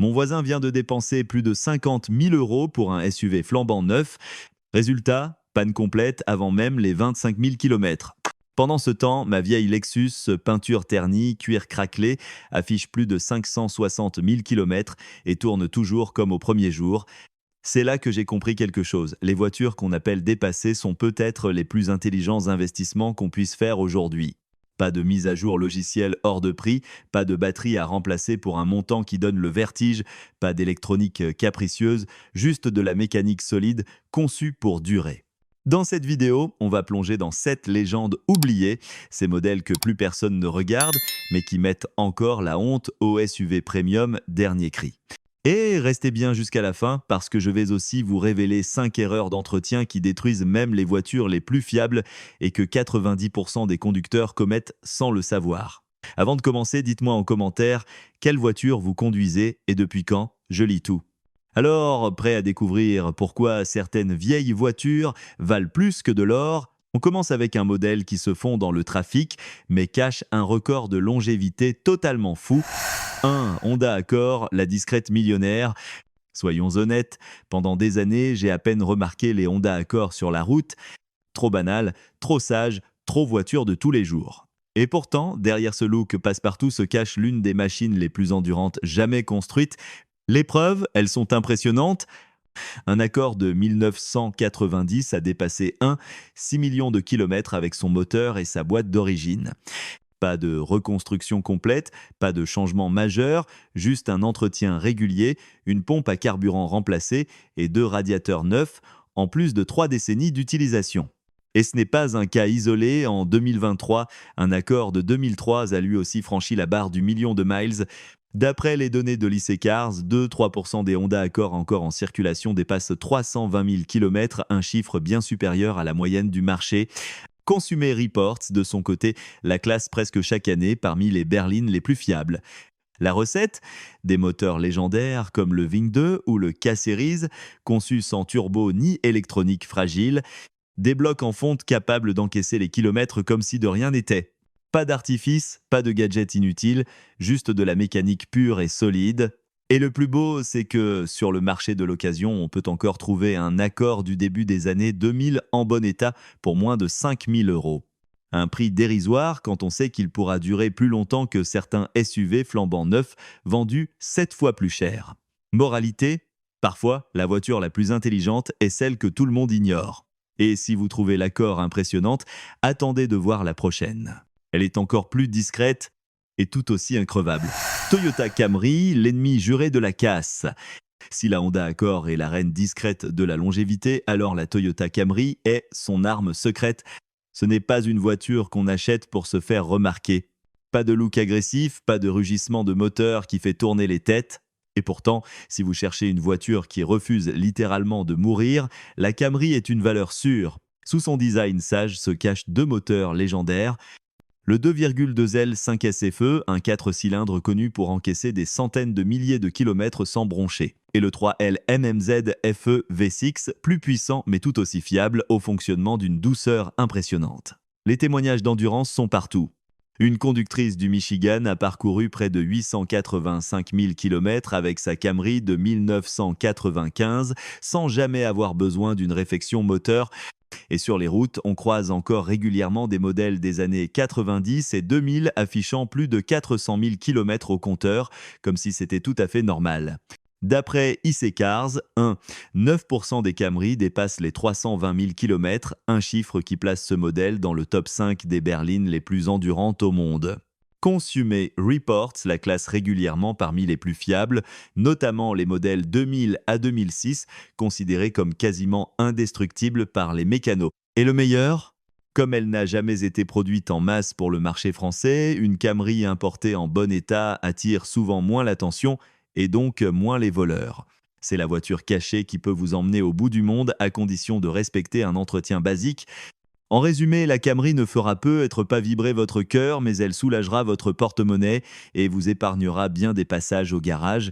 Mon voisin vient de dépenser plus de 50 000 euros pour un SUV flambant neuf. Résultat, panne complète avant même les 25 000 km. Pendant ce temps, ma vieille Lexus, peinture ternie, cuir craquelé, affiche plus de 560 000 km et tourne toujours comme au premier jour. C'est là que j'ai compris quelque chose. Les voitures qu'on appelle dépassées sont peut-être les plus intelligents investissements qu'on puisse faire aujourd'hui. Pas de mise à jour logicielle hors de prix, pas de batterie à remplacer pour un montant qui donne le vertige, pas d'électronique capricieuse, juste de la mécanique solide conçue pour durer. Dans cette vidéo, on va plonger dans 7 légendes oubliées, ces modèles que plus personne ne regarde, mais qui mettent encore la honte au SUV premium dernier cri. Et restez bien jusqu'à la fin parce que je vais aussi vous révéler 5 erreurs d'entretien qui détruisent même les voitures les plus fiables et que 90% des conducteurs commettent sans le savoir. Avant de commencer, dites-moi en commentaire quelle voiture vous conduisez et depuis quand. Je lis tout. Alors, prêt à découvrir pourquoi certaines vieilles voitures valent plus que de l'or? On commence avec un modèle qui se fond dans le trafic, mais cache un record de longévité totalement fou. 1. Honda Accord, la discrète millionnaire. Soyons honnêtes, pendant des années, j'ai à peine remarqué les Honda Accord sur la route. Trop banal, trop sage, trop voiture de tous les jours. Et pourtant, derrière ce look passe-partout se cache l'une des machines les plus endurantes jamais construites. Les preuves, elles sont impressionnantes. Un Accord de 1990 a dépassé 6 millions de kilomètres avec son moteur et sa boîte d'origine. Pas de reconstruction complète, pas de changement majeur, juste un entretien régulier, une pompe à carburant remplacée et 2 radiateurs neufs, en plus de 3 décennies d'utilisation. Et ce n'est pas un cas isolé. En 2023, un Accord de 2003 a lui aussi franchi la barre du million de miles. D'après les données de l'IC Cars, 2-3% des Honda Accord encore en circulation dépassent 320 000 km, un chiffre bien supérieur à la moyenne du marché. Consumer Reports, de son côté, la classe presque chaque année parmi les berlines les plus fiables. La recette? Des moteurs légendaires comme le Ving 2 ou le K-Series, conçus sans turbo ni électronique fragile. Des blocs en fonte capables d'encaisser les kilomètres comme si de rien n'était. Pas d'artifice, pas de gadgets inutiles, juste de la mécanique pure et solide. Et le plus beau, c'est que sur le marché de l'occasion, on peut encore trouver un Accord du début des années 2000 en bon état pour moins de 5 000 euros. Un prix dérisoire quand on sait qu'il pourra durer plus longtemps que certains SUV flambant neufs vendus 7 fois plus cher. Moralité, parfois, la voiture la plus intelligente est celle que tout le monde ignore. Et si vous trouvez l'Accord impressionnante, attendez de voir la prochaine. Elle est encore plus discrète et tout aussi increvable. Toyota Camry, l'ennemi juré de la casse. Si la Honda Accord est la reine discrète de la longévité, alors la Toyota Camry est son arme secrète. Ce n'est pas une voiture qu'on achète pour se faire remarquer. Pas de look agressif, pas de rugissement de moteur qui fait tourner les têtes. Et pourtant, si vous cherchez une voiture qui refuse littéralement de mourir, la Camry est une valeur sûre. Sous son design sage se cachent 2 moteurs légendaires. Le 2,2L 5SFE, un 4 cylindres connu pour encaisser des centaines de milliers de kilomètres sans broncher. Et le 3L MMZ FE V6, plus puissant mais tout aussi fiable, au fonctionnement d'une douceur impressionnante. Les témoignages d'endurance sont partout. Une conductrice du Michigan a parcouru près de 885 000 km avec sa Camry de 1995 sans jamais avoir besoin d'une réfection moteur. Et sur les routes, on croise encore régulièrement des modèles des années 90 et 2000 affichant plus de 400 000 km au compteur, comme si c'était tout à fait normal. D'après IC Cars, 9% des Camry dépassent les 320 000 km, un chiffre qui place ce modèle dans le top 5 des berlines les plus endurantes au monde. Consumer Reports la classe régulièrement parmi les plus fiables, notamment les modèles 2000 à 2006, considérés comme quasiment indestructibles par les mécanos. Et le meilleur? Comme elle n'a jamais été produite en masse pour le marché français, une Camry importée en bon état attire souvent moins l'attention et donc moins les voleurs. C'est la voiture cachée qui peut vous emmener au bout du monde à condition de respecter un entretien basique. En résumé, la Camry ne fera peut-être pas vibrer votre cœur, mais elle soulagera votre porte-monnaie et vous épargnera bien des passages au garage.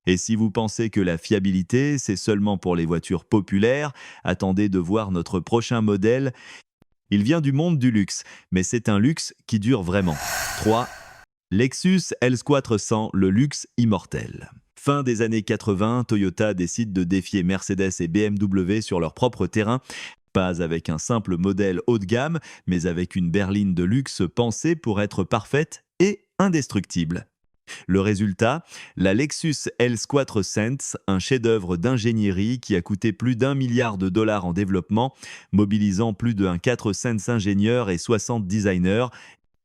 Et si vous pensez que la fiabilité, c'est seulement pour les voitures populaires, attendez de voir notre prochain modèle. Il vient du monde du luxe, mais c'est un luxe qui dure vraiment. 3. Lexus L-Squatre 100, le luxe immortel. Fin des années 80, Toyota décide de défier Mercedes et BMW sur leur propre terrain, pas avec un simple modèle haut de gamme, mais avec une berline de luxe pensée pour être parfaite et indestructible. Le résultat, la Lexus L Sense, un chef-d'œuvre d'ingénierie qui a coûté plus d'1 milliard de dollars en développement, mobilisant plus de 400 ingénieurs et 60 designers.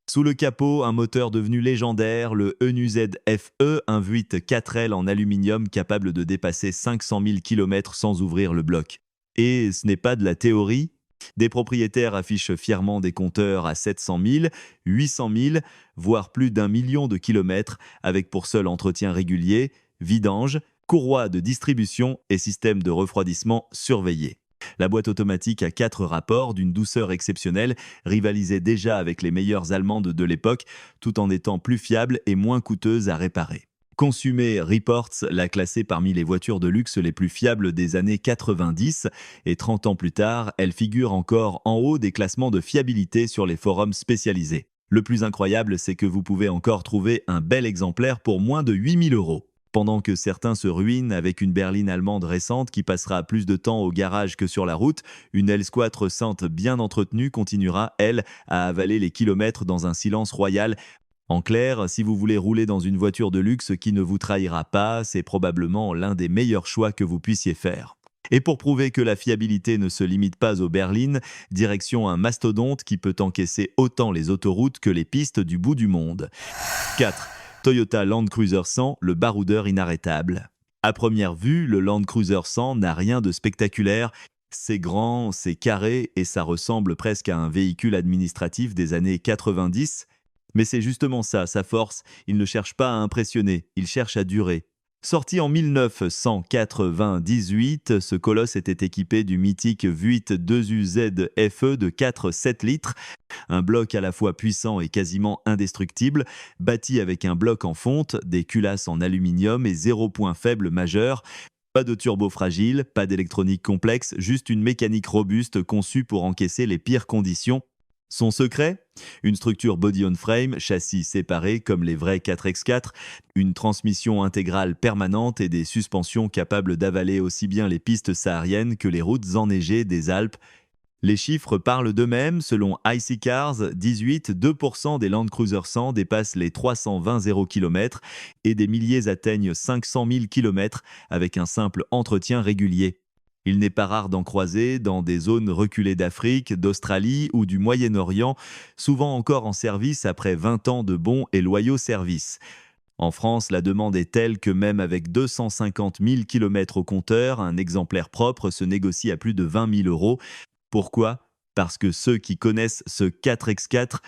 Sous le capot, un moteur devenu légendaire, le ENUZ FE, un V8 4L en aluminium capable de dépasser 500 000 km sans ouvrir le bloc. Et ce n'est pas de la théorie. Des propriétaires affichent fièrement des compteurs à 700 000, 800 000, voire plus d'1 million de kilomètres, avec pour seul entretien régulier, vidange, courroie de distribution et système de refroidissement surveillé. La boîte automatique à 4 rapports d'une douceur exceptionnelle rivalisait déjà avec les meilleures allemandes de l'époque, tout en étant plus fiable et moins coûteuse à réparer. Consumer Reports l'a classée parmi les voitures de luxe les plus fiables des années 90 et 30 ans plus tard, elle figure encore en haut des classements de fiabilité sur les forums spécialisés. Le plus incroyable, c'est que vous pouvez encore trouver un bel exemplaire pour moins de 8 000 €. Pendant que certains se ruinent avec une berline allemande récente qui passera plus de temps au garage que sur la route, une L-Squat récente bien entretenue continuera, elle, à avaler les kilomètres dans un silence royal. En clair, si vous voulez rouler dans une voiture de luxe qui ne vous trahira pas, c'est probablement l'un des meilleurs choix que vous puissiez faire. Et pour prouver que la fiabilité ne se limite pas aux berlines, direction un mastodonte qui peut encaisser autant les autoroutes que les pistes du bout du monde. 4. Toyota Land Cruiser 100, le baroudeur inarrêtable. À première vue, le Land Cruiser 100 n'a rien de spectaculaire. C'est grand, c'est carré et ça ressemble presque à un véhicule administratif des années 90. Mais c'est justement ça, sa force. Il ne cherche pas à impressionner, il cherche à durer. Sorti en 1998, ce colosse était équipé du mythique V8 2UZ FE de 4,7 litres, un bloc à la fois puissant et quasiment indestructible, bâti avec un bloc en fonte, des culasses en aluminium et 0 point faible majeur. Pas de turbo fragile, pas d'électronique complexe, juste une mécanique robuste conçue pour encaisser les pires conditions. Son secret ? Une structure body-on-frame, châssis séparé comme les vrais 4x4, une transmission intégrale permanente et des suspensions capables d'avaler aussi bien les pistes sahariennes que les routes enneigées des Alpes. Les chiffres parlent d'eux-mêmes. Selon IC Cars, 2% des Land Cruiser 100 dépassent les 320 km et des milliers atteignent 500 000 km avec un simple entretien régulier. Il n'est pas rare d'en croiser dans des zones reculées d'Afrique, d'Australie ou du Moyen-Orient, souvent encore en service après 20 ans de bons et loyaux services. En France, la demande est telle que même avec 250 000 km au compteur, un exemplaire propre se négocie à plus de 20 000 €. Pourquoi ? Parce que ceux qui connaissent ce 4x4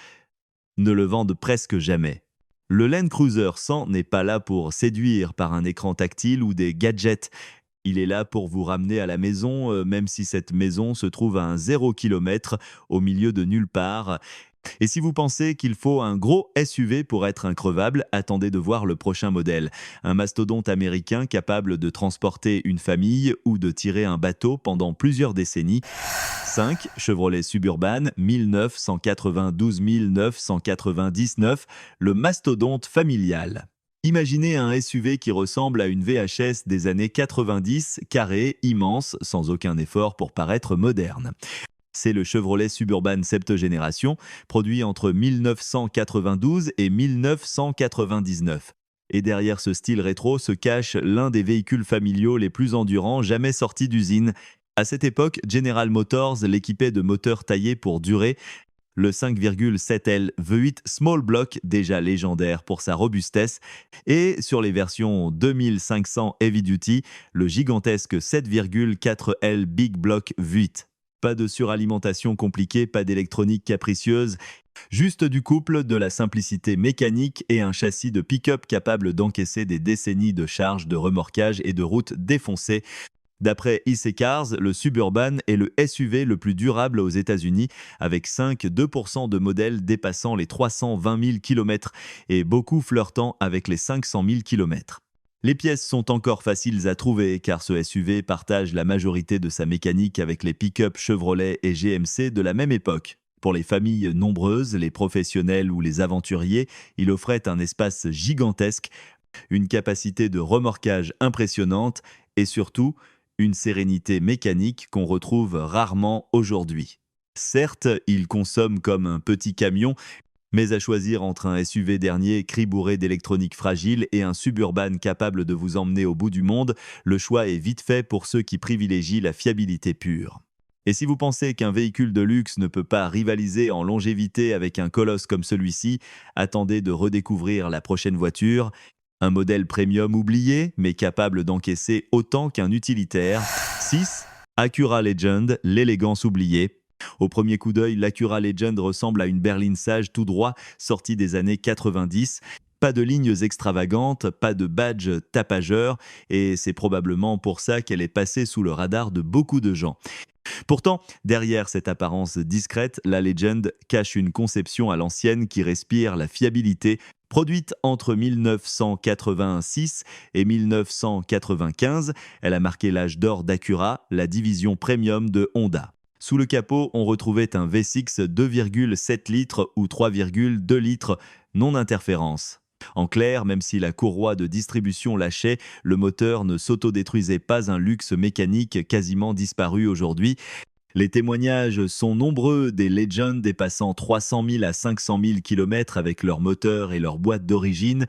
ne le vendent presque jamais. Le Land Cruiser 100 n'est pas là pour séduire par un écran tactile ou des gadgets. Il est là pour vous ramener à la maison, même si cette maison se trouve à un 0 km au milieu de nulle part. Et si vous pensez qu'il faut un gros SUV pour être increvable, attendez de voir le prochain modèle. Un mastodonte américain capable de transporter une famille ou de tirer un bateau pendant plusieurs décennies. 5. Chevrolet Suburban 1992 999, le mastodonte familial. Imaginez un SUV qui ressemble à une VHS des années 90, carré, immense, sans aucun effort pour paraître moderne. C'est le Chevrolet Suburban 7e génération, produit entre 1992 et 1999. Et derrière ce style rétro se cache l'un des véhicules familiaux les plus endurants jamais sortis d'usine. À cette époque, General Motors l'équipait de moteurs taillés pour durer. Le 5,7L V8 Small Block, déjà légendaire pour sa robustesse, et sur les versions 2500 Heavy Duty, le gigantesque 7,4L Big Block V8. Pas de suralimentation compliquée, pas d'électronique capricieuse, juste du couple, de la simplicité mécanique et un châssis de pick-up capable d'encaisser des décennies de charges de remorquage et de routes défoncées. D'après IC Cars, le Suburban est le SUV le plus durable aux États-Unis, avec 5,2% de modèles dépassant les 320 000 km et beaucoup flirtant avec les 500 000 km. Les pièces sont encore faciles à trouver car ce SUV partage la majorité de sa mécanique avec les pick-up Chevrolet et GMC de la même époque. Pour les familles nombreuses, les professionnels ou les aventuriers, il offrait un espace gigantesque. une capacité de remorquage impressionnante et surtout une sérénité mécanique qu'on retrouve rarement aujourd'hui. Certes, il consomme comme un petit camion, mais à choisir entre un SUV dernier cri bourré d'électronique fragile et un suburban capable de vous emmener au bout du monde, le choix est vite fait pour ceux qui privilégient la fiabilité pure. Et si vous pensez qu'un véhicule de luxe ne peut pas rivaliser en longévité avec un colosse comme celui-ci, attendez de redécouvrir la prochaine voiture. Un modèle premium oublié, mais capable d'encaisser autant qu'un utilitaire. 6. Acura Legend, l'élégance oubliée. Au premier coup d'œil, l'Acura Legend ressemble à une berline sage tout droit, sortie des années 90. Pas de lignes extravagantes, pas de badge tapageur, et c'est probablement pour ça qu'elle est passée sous le radar de beaucoup de gens. Pourtant, derrière cette apparence discrète, la Legend cache une conception à l'ancienne qui respire la fiabilité. Produite entre 1986 et 1995, elle a marqué l'âge d'or d'Acura, la division premium de Honda. Sous le capot, on retrouvait un V6 2,7 litres ou 3,2 litres, non interférence. En clair, même si la courroie de distribution lâchait, le moteur ne s'autodétruisait pas, un luxe mécanique quasiment disparu aujourd'hui. Les témoignages sont nombreux, des Legends dépassant 300 000 à 500 000 km avec leur moteur et leur boîte d'origine.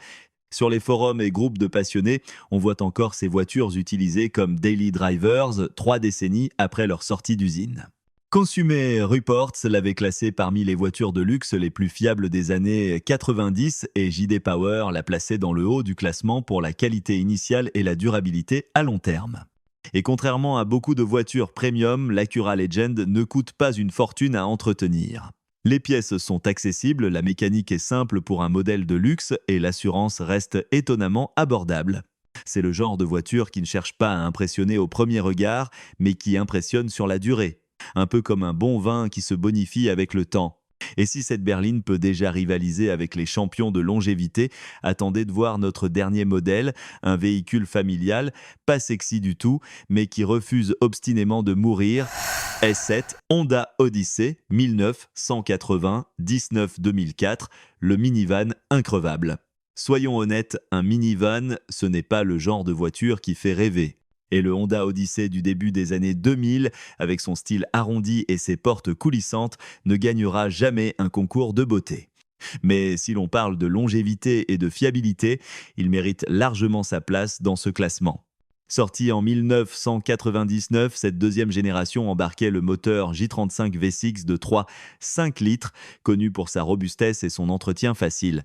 Sur les forums et groupes de passionnés, on voit encore ces voitures utilisées comme daily drivers 3 décennies après leur sortie d'usine. Consumer Reports l'avait classée parmi les voitures de luxe les plus fiables des années 90 et JD Power l'a placée dans le haut du classement pour la qualité initiale et la durabilité à long terme. Et contrairement à beaucoup de voitures premium, l'Acura Legend ne coûte pas une fortune à entretenir. Les pièces sont accessibles, la mécanique est simple pour un modèle de luxe et l'assurance reste étonnamment abordable. C'est le genre de voiture qui ne cherche pas à impressionner au premier regard, mais qui impressionne sur la durée. Un peu comme un bon vin qui se bonifie avec le temps. Et si cette berline peut déjà rivaliser avec les champions de longévité, attendez de voir notre dernier modèle, un véhicule familial, pas sexy du tout, mais qui refuse obstinément de mourir. S7 Honda Odyssey 1980-19-2004, le minivan increvable. Soyons honnêtes, un minivan, ce n'est pas le genre de voiture qui fait rêver. Et le Honda Odyssey du début des années 2000, avec son style arrondi et ses portes coulissantes, ne gagnera jamais un concours de beauté. Mais si l'on parle de longévité et de fiabilité, il mérite largement sa place dans ce classement. Sortie en 1999, cette deuxième génération embarquait le moteur J35 V6 de 3,5 litres, connu pour sa robustesse et son entretien facile.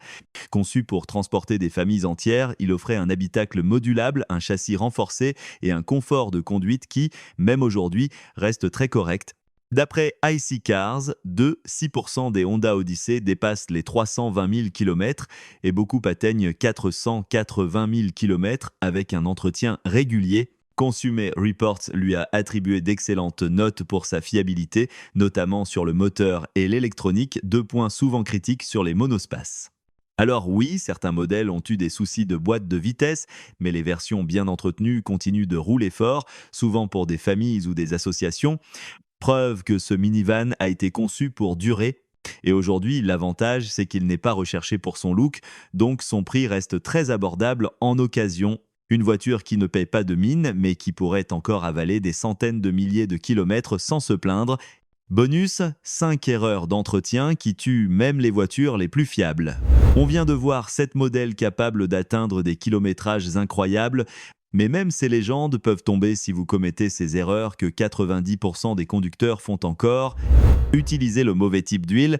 Conçu pour transporter des familles entières, il offrait un habitacle modulable, un châssis renforcé et un confort de conduite qui, même aujourd'hui, reste très correct. D'après IC Cars, 6% des Honda Odyssey dépassent les 320 000 km et beaucoup atteignent 480 000 km avec un entretien régulier. Consumer Reports lui a attribué d'excellentes notes pour sa fiabilité, notamment sur le moteur et l'électronique, 2 points souvent critiques sur les monospaces. Alors oui, certains modèles ont eu des soucis de boîte de vitesse, mais les versions bien entretenues continuent de rouler fort, souvent pour des familles ou des associations. Preuve que ce minivan a été conçu pour durer. Et aujourd'hui, l'avantage, c'est qu'il n'est pas recherché pour son look, donc son prix reste très abordable en occasion. Une voiture qui ne paye pas de mine, mais qui pourrait encore avaler des centaines de milliers de kilomètres sans se plaindre. Bonus, 5 erreurs d'entretien qui tuent même les voitures les plus fiables. On vient de voir 7 modèles capables d'atteindre des kilométrages incroyables, mais même ces légendes peuvent tomber si vous commettez ces erreurs que 90% des conducteurs font encore. Utilisez le mauvais type d'huile.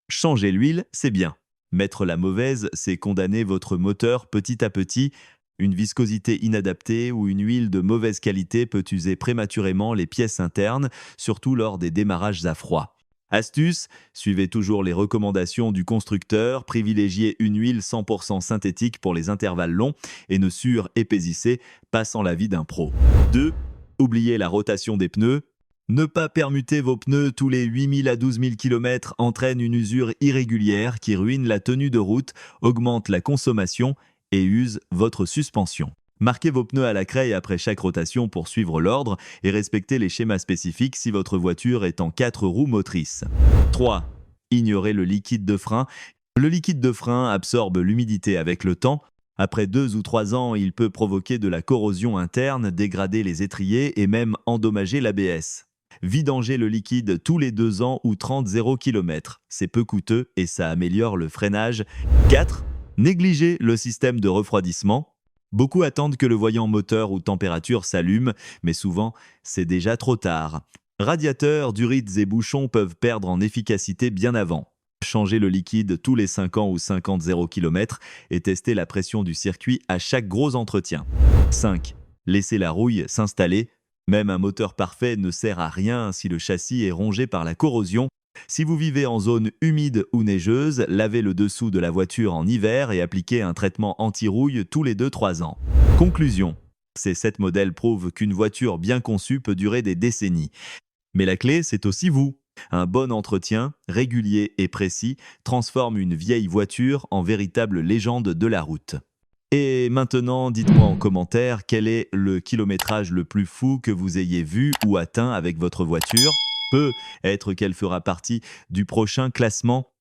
Changer l'huile, c'est bien. Mettre la mauvaise, c'est condamner votre moteur petit à petit. Une viscosité inadaptée ou une huile de mauvaise qualité peut user prématurément les pièces internes, surtout lors des démarrages à froid. Astuce, suivez toujours les recommandations du constructeur, privilégiez une huile 100% synthétique pour les intervalles longs et ne surépaississez pas sans l'avis d'un pro. 2. Oubliez la rotation des pneus. Ne pas permuter vos pneus tous les 8 000 à 12 000 km entraîne une usure irrégulière qui ruine la tenue de route, augmente la consommation et use votre suspension. Marquez vos pneus à la craie après chaque rotation pour suivre l'ordre et respectez les schémas spécifiques si votre voiture est en 4 roues motrices. 3. Ignorez le liquide de frein. Le liquide de frein absorbe l'humidité avec le temps. Après 2 ou 3 ans, il peut provoquer de la corrosion interne, dégrader les étriers et même endommager l'ABS. Vidanger le liquide tous les 2 ans ou 30 0 km. C'est peu coûteux et ça améliore le freinage. 4. Négliger le système de refroidissement. Beaucoup attendent que le voyant moteur ou température s'allume, mais souvent, c'est déjà trop tard. Radiateurs, durites et bouchons peuvent perdre en efficacité bien avant. Changer le liquide tous les 5 ans ou 50 0 km et tester la pression du circuit à chaque gros entretien. 5. Laisser la rouille s'installer. Même un moteur parfait ne sert à rien si le châssis est rongé par la corrosion. Si vous vivez en zone humide ou neigeuse, lavez le dessous de la voiture en hiver et appliquez un traitement anti-rouille tous les 2-3 ans. Conclusion. Ces 7 modèles prouvent qu'une voiture bien conçue peut durer des décennies. Mais la clé, c'est aussi vous. Un bon entretien, régulier et précis, transforme une vieille voiture en véritable légende de la route. Et maintenant, dites-moi en commentaire quel est le kilométrage le plus fou que vous ayez vu ou atteint avec votre voiture. Peut être qu'elle fera partie du prochain classement.